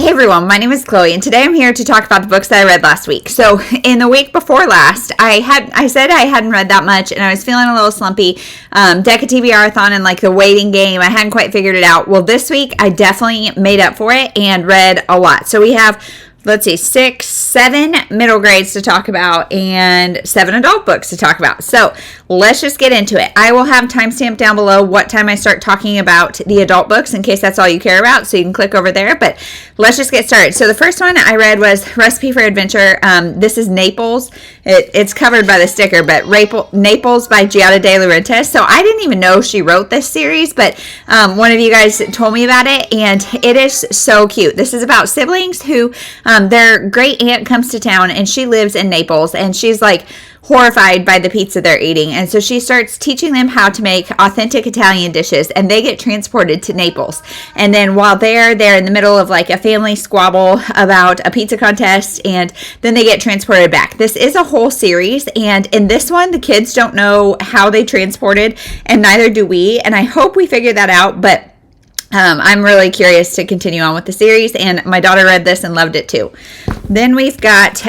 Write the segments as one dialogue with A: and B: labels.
A: Hey everyone, my name is Chloe, and today I'm here to talk about the books that I read last week. So in the week before last, I said I hadn't read that much, and I was feeling a little slumpy. Deca TBR-a-thon and like the waiting game, I hadn't quite figured it out. Well, this week I definitely made up for it and read a lot. So we have, let's see, 7 middle grades to talk about and 7 adult books to talk about. So let's just get into it. I will have timestamp down below what time I start talking about the adult books in case that's all you care about. So you can click over there, but let's just get started. So the first one I read was Recipe for Adventure. This is Naples. It's covered by the sticker, but Naples by Giada De Laurentiis. So I didn't even know she wrote this series, but one of you guys told me about it, and it is so cute. This is about siblings who their great aunt comes to town, and she lives in Naples, and she's like horrified by the pizza they're eating. And so she starts teaching them how to make authentic Italian dishes, and they get transported to Naples. And then while they're in the middle of like a family squabble about a pizza contest, and then they get transported back. This is a whole series, and in this one, the kids don't know how they transported, and neither do we. And I hope we figure that out, but I'm really curious to continue on with the series, and my daughter read this and loved it too. Then we've got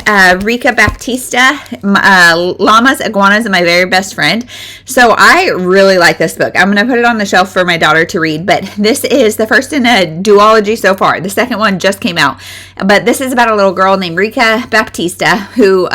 A: Rika Baptista, Llamas, Iguanas, and My Very Best Friend. So I really like this book. I'm going to put it on the shelf for my daughter to read, but this is the first in a duology so far. The second one just came out, but this is about a little girl named Rika Baptista who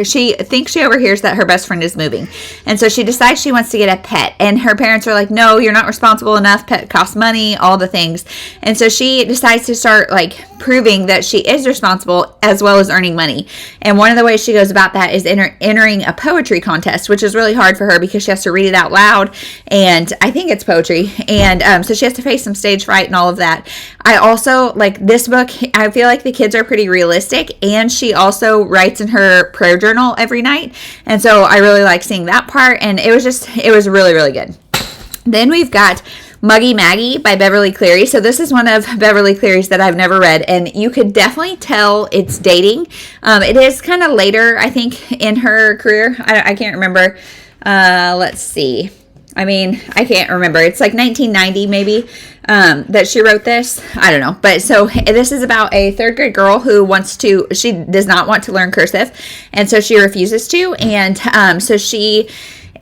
A: she thinks she overhears that her best friend is moving, and so she decides she wants to get a pet, and her parents are like, no, you're not responsible enough, pet costs money, all the things. And so she decides to start like proving that she is responsible as well as earning money. And one of the ways she goes about that is entering a poetry contest, which is really hard for her because she has to read it out loud, and I think it's poetry, and so she has to face some stage fright and all of that. I also like this book. I feel like the kids are pretty realistic, and she also writes in her prayer journal every night, and so I really like seeing that part, and it was really, really good. Then we've got Muggy Maggie by Beverly Cleary. So this is one of Beverly Cleary's that I've never read, and you could definitely tell it's dating. It is kind of later, I think, in her career. I can't remember. Let's see. I can't remember. It's like 1990 maybe that she wrote this. I don't know. But so this is about a third grade girl who she does not want to learn cursive, and so she refuses to. And so she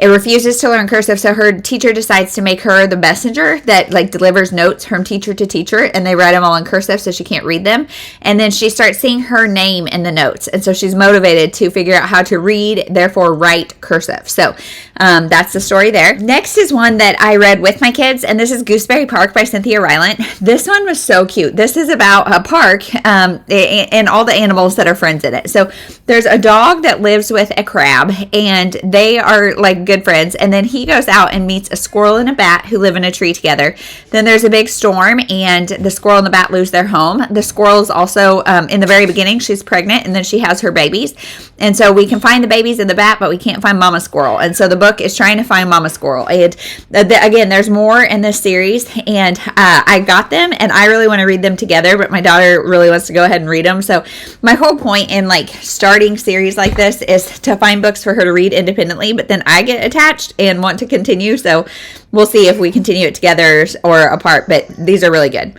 A: refuses to learn cursive, so her teacher decides to make her the messenger that like delivers notes from teacher to teacher, and they write them all in cursive so she can't read them. And then she starts seeing her name in the notes, and so she's motivated to figure out how to read, therefore write cursive. So that's the story there. Next is one that I read with my kids, and this is Gooseberry Park by Cynthia Rylant. This one was so cute. This is about a park and all the animals that are friends in it. So there's a dog that lives with a crab, and they are like good friends, and then he goes out and meets a squirrel and a bat who live in a tree together. Then there's a big storm, and the squirrel and the bat lose their home. The squirrel is also in the very beginning, she's pregnant, and then she has her babies, and so we can find the babies in the bat, but we can't find Mama Squirrel. And so the book is trying to find Mama Squirrel. And again, there's more in this series, and I got them, and I really want to read them together, but my daughter really wants to go ahead and read them. So my whole point in like starting series like this is to find books for her to read independently, but then I get attached and want to continue. So we'll see if we continue it together or apart, but these are really good.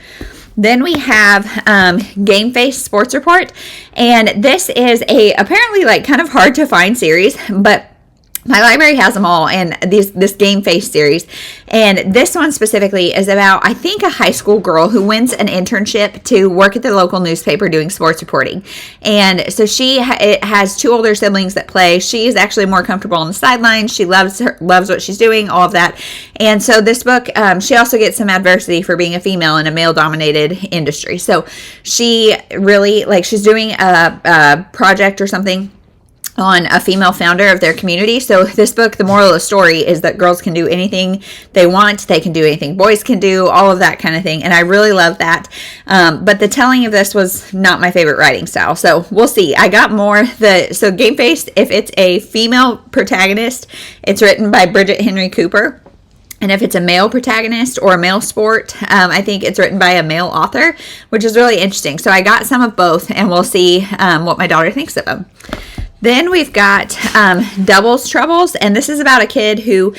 A: Then we have Game Face Sports Report, and this is apparently like kind of hard to find series, but my library has them all, and this Game Face series. And this one specifically is about, I think, a high school girl who wins an internship to work at the local newspaper doing sports reporting. And so she has 2 older siblings that play. She is actually more comfortable on the sidelines. She loves what she's doing, all of that. And so this book, she also gets some adversity for being a female in a male-dominated industry. So she really, she's doing a project or something on a female founder of their community. So this book, the moral of the story is that girls can do anything they want. They can do anything boys can do, all of that kind of thing. And I really love that. But the telling of this was not my favorite writing style. So we'll see. I got more. So Game Face, if it's a female protagonist, it's written by Bridget Henry Cooper. And if it's a male protagonist or a male sport, I think it's written by a male author, which is really interesting. So I got some of both, and we'll see what my daughter thinks of them. Then we've got Doubles Troubles, and this is about a kid who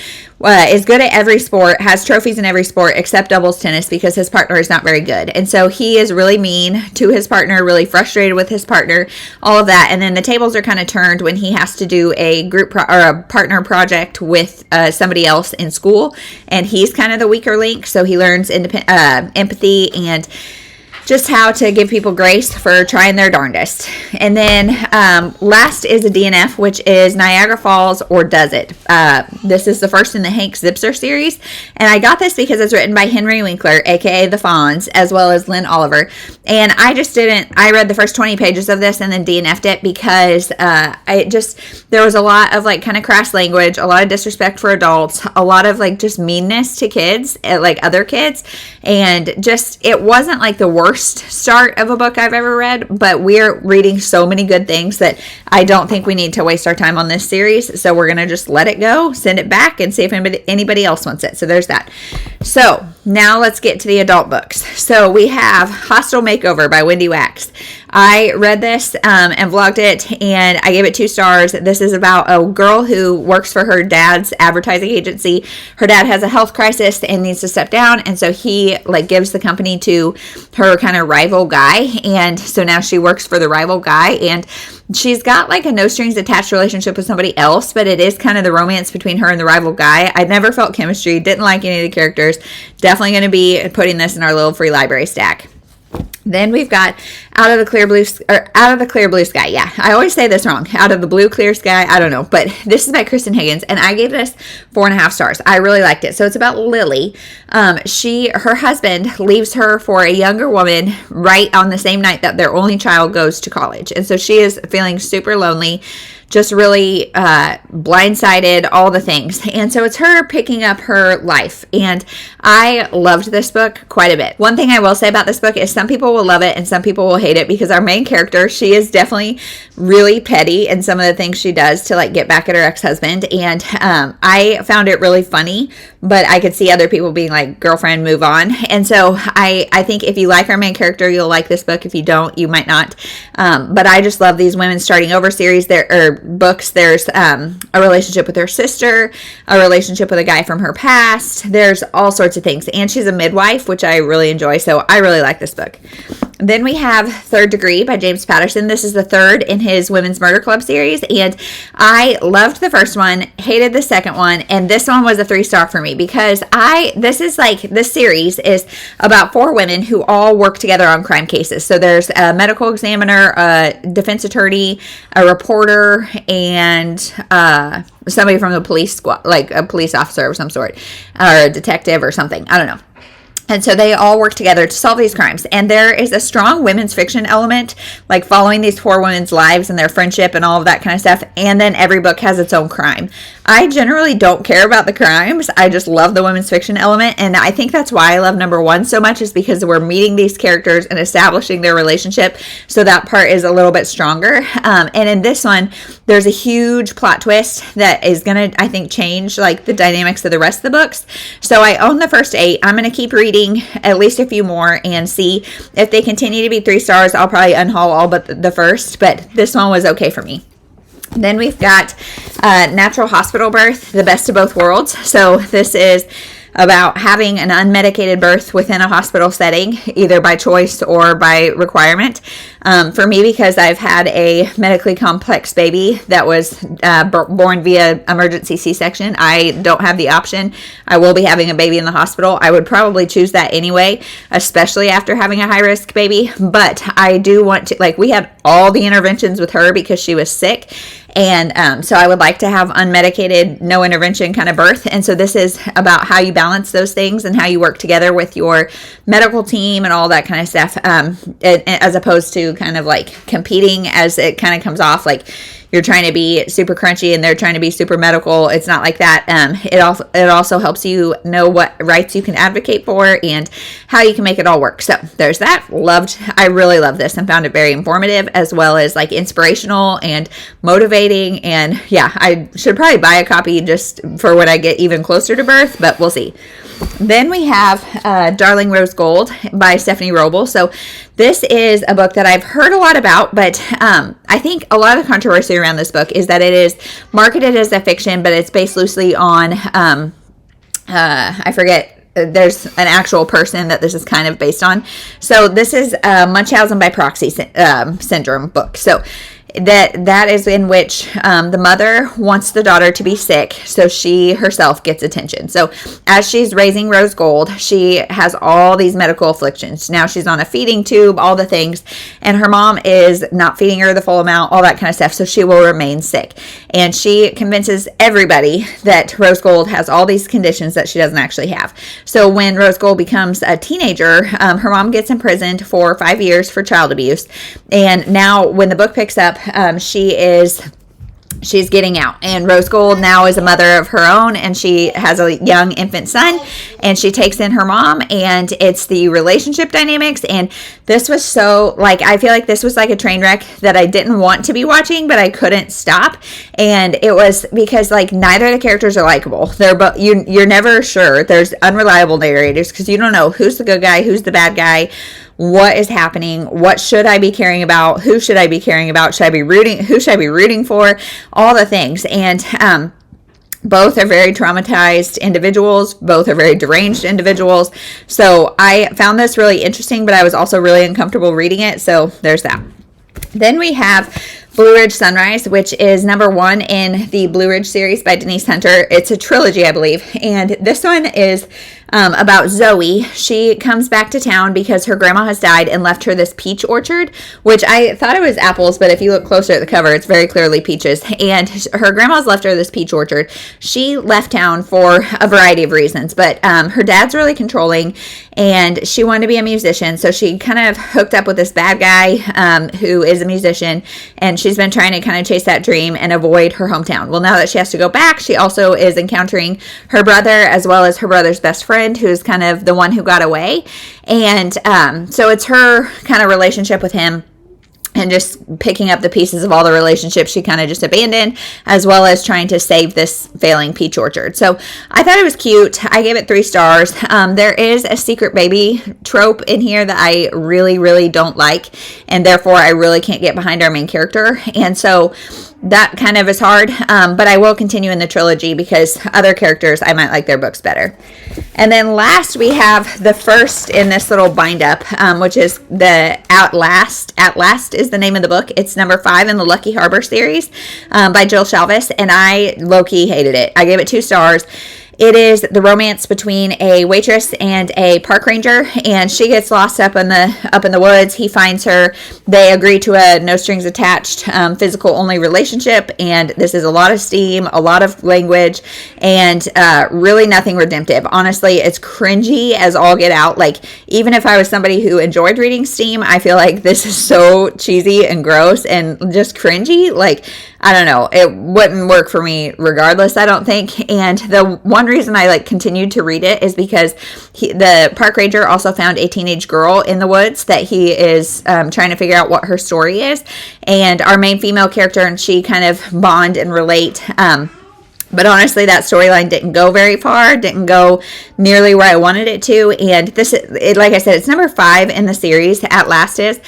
A: is good at every sport, has trophies in every sport except doubles tennis because his partner is not very good. And so he is really mean to his partner, really frustrated with his partner, all of that. And then the tables are kind of turned when he has to do a group or a partner project with somebody else in school, and he's kind of the weaker link. So he learns empathy and just how to give people grace for trying their darndest. And then last is a DNF, which is Niagara Falls or Does It? This is the first in the Hank Zipser series. And I got this because it's written by Henry Winkler, aka The Fonz, as well as Lynn Oliver. And I read the first 20 pages of this and then DNF'd it because there was a lot of like kind of crass language, a lot of disrespect for adults, a lot of like just meanness to kids, like other kids. And just, it wasn't like the worst start of a book I've ever read, but we're reading so many good things that I don't think we need to waste our time on this series. So we're going to just let it go, send it back, and see if anybody else wants it. So there's that. So now let's get to the adult books. So we have Hostile Makeover by Wendy Wax. I read this and vlogged it, and I gave it 2 stars. This is about a girl who works for her dad's advertising agency. Her dad has a health crisis and needs to step down, and so he like gives the company to her kind of rival guy, and so now she works for the rival guy, and she's got like a no strings attached relationship with somebody else, but it is kind of the romance between her and the rival guy. I never felt chemistry, didn't like any of the characters. Definitely going to be putting this in our little free library stack. Then we've got Out of the Clear Blue Sky. Yeah, I always say this wrong. Out of the Blue Clear Sky. I don't know. But this is by Kristen Higgins, and I gave this 4.5 stars. I really liked it. So it's about Lily. Her husband leaves her for a younger woman right on the same night that their only child goes to college. And so she is feeling super lonely, just really blindsided, all the things. And so it's her picking up her life. And I loved this book quite a bit. One thing I will say about this book is some people will love it and some people will hate it, because our main character, she is definitely really petty in some of the things she does to like get back at her ex-husband. And I found it really funny, but I could see other people being like, girlfriend, move on. And so I think if you like our main character, you'll like this book. If you don't, you might not. But I just love these Women Starting Over series. Books. There's a relationship with her sister, a relationship with a guy from her past. There's all sorts of things. And she's a midwife, which I really enjoy. So I really like this book. Then we have Third Degree by James Patterson. This is the third in his Women's Murder Club series. And I loved the first one, hated the second one. And this one was a 3-star for me because this series is about 4 women who all work together on crime cases. So there's a medical examiner, a defense attorney, a reporter, and somebody from the police squad, like a police officer of some sort, or a detective or something. I don't know. And so they all work together to solve these crimes. And there is a strong women's fiction element, like following these 4 women's lives and their friendship and all of that kind of stuff. And then every book has its own crime. I generally don't care about the crimes. I just love the women's fiction element. And I think that's why I love number 1 so much, is because we're meeting these characters and establishing their relationship. So that part is a little bit stronger. And in this one, there's a huge plot twist that is going to, I think, change like the dynamics of the rest of the books. So I own the first 8. I'm going to keep reading at least a few more and see if they continue to be 3 stars. I'll probably unhaul all but the first, but this one was okay for me. Then we've got Natural Hospital Birth, The Best of Both Worlds. So this is about having an unmedicated birth within a hospital setting, either by choice or by requirement. For me, because I've had a medically complex baby that was born via emergency C-section, I don't have the option. I will be having a baby in the hospital. I would probably choose that anyway, especially after having a high-risk baby. But I do want to, like, we had all the interventions with her because she was sick. And so I would like to have unmedicated, no intervention kind of birth. And so this is about how you balance those things and how you work together with your medical team and all that kind of stuff, as opposed to kind of like competing, as it kind of comes off like you're trying to be super crunchy and they're trying to be super medical. It's not like that. It also helps you know what rights you can advocate for and how you can make it all work. So there's that. I really love this and found it very informative, as well as like inspirational and motivating. And yeah, I should probably buy a copy just for when I get even closer to birth, but we'll see. Then we have Darling Rose Gold by Stephanie Roble. So this is a book that I've heard a lot about, but I think a lot of the controversy around around this book is that it is marketed as a fiction, but it's based loosely on, I forget, there's an actual person that this is kind of based on. So this is a Munchausen by proxy syndrome book. So that is in which the mother wants the daughter to be sick so she herself gets attention. So as she's raising Rose Gold, she has all these medical afflictions. Now she's on a feeding tube, all the things, and her mom is not feeding her the full amount, all that kind of stuff, so she will remain sick. And she convinces everybody that Rose Gold has all these conditions that she doesn't actually have. So when Rose Gold becomes a teenager, her mom gets imprisoned for 5 years for child abuse. And now when the book picks up, she's getting out, and Rose Gold now is a mother of her own, and she has a young infant son, and she takes in her mom, and it's the relationship dynamics. And this was so, like, I feel like this was like a train wreck that I didn't want to be watching, but I couldn't stop. And it was because, like, neither of the characters are likable. They're both, you're never sure. There's unreliable narrators because you don't know who's the good guy, who's the bad guy, what is happening, what should I be caring about, who should I be caring about, who should I be rooting for, all the things. And both are very traumatized individuals, both are very deranged individuals. So I found this really interesting, but I was also really uncomfortable reading it, so there's that. Then we have Blue Ridge Sunrise, which is number 1 in the Blue Ridge series by Denise Hunter. It's a trilogy, I believe. And this one is about Zoe. She comes back to town because her grandma has died and left her this peach orchard, which I thought it was apples, but if you look closer at the cover, it's very clearly peaches. And her grandma's left her this peach orchard. She left town for a variety of reasons, but her dad's really controlling, and she wanted to be a musician, so she kind of hooked up with this bad guy who is a musician, and she's been trying to kind of chase that dream and avoid her hometown. Well, now that she has to go back, she also is encountering her brother as well as her brother's best friend, who's kind of the one who got away. And so it's her kind of relationship with him and just picking up the pieces of all the relationships she kind of just abandoned, as well as trying to save this failing peach orchard. So I thought it was cute. I gave it 3 stars. There is a secret baby trope in here that I really, really don't like, and therefore I really can't get behind our main character. And so that kind of is hard, but I will continue in the trilogy because other characters, I might like their books better. And then last, we have the first in this little bind up, which is the At Last. At Last is the name of the book. It's number 5 in the Lucky Harbor series by Jill Shalvis, and I low-key hated it. I gave it 2 stars. It is the romance between a waitress and a park ranger, and she gets lost up in the woods. He finds her. They agree to a no strings attached, physical only relationship, and this is a lot of steam, a lot of language, and really nothing redemptive. Honestly, it's cringy as all get out. Like, even if I was somebody who enjoyed reading steam, I feel like this is so cheesy and gross and just cringy. Like, I don't know. It wouldn't work for me regardless, I don't think. And the one reason I continued to read it is because the park ranger also found a teenage girl in the woods that he is trying to figure out what her story is. And our main female character and she kind of bond and relate. But honestly, that storyline didn't go very far, didn't go nearly where I wanted it to. And this, like I said, it's number 5 in the series, At Last is.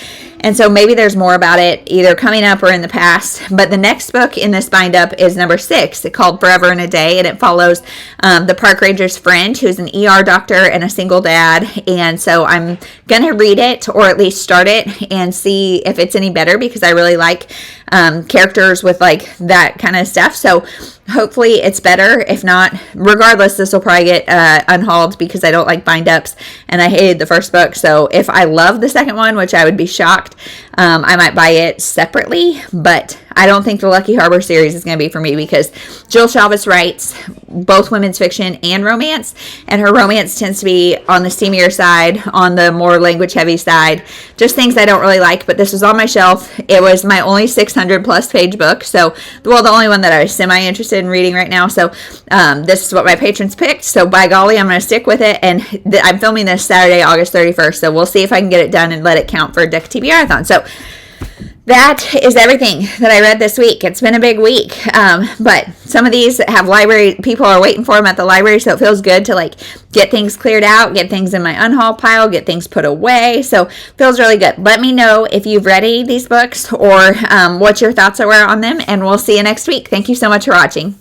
A: And so maybe there's more about it either coming up or in the past. But the next book in this bind up is number 6. It's called Forever in a Day, and it follows the park ranger's friend who's an ER doctor and a single dad. And so I'm going to read it, or at least start it, and see if it's any better, because I really like characters with that kind of stuff. So hopefully it's better. If not, regardless, this will probably get unhauled because I don't like bind ups and I hated the first book. So if I love the second one, which I would be shocked, I might buy it separately, but I don't think the Lucky Harbor series is going to be for me because Jill Shalvis writes both women's fiction and romance, and her romance tends to be on the steamier side, on the more language heavy side, just things I don't really like. But this was on my shelf. It was my only 600 plus page book, so the only one that I was semi interested in reading right now. So this is what my patrons picked, so by golly, I'm going to stick with it. And I'm filming this Saturday, August 31st, so we'll see if I can get it done and let it count for a Deck TBR-a-thon. So that is everything that I read this week. It's been a big week, but some of these have library, people are waiting for them at the library, so it feels good to like get things cleared out, get things in my unhaul pile, get things put away, so it feels really good. Let me know if you've read any of these books or what your thoughts were on them, and we'll see you next week. Thank you so much for watching.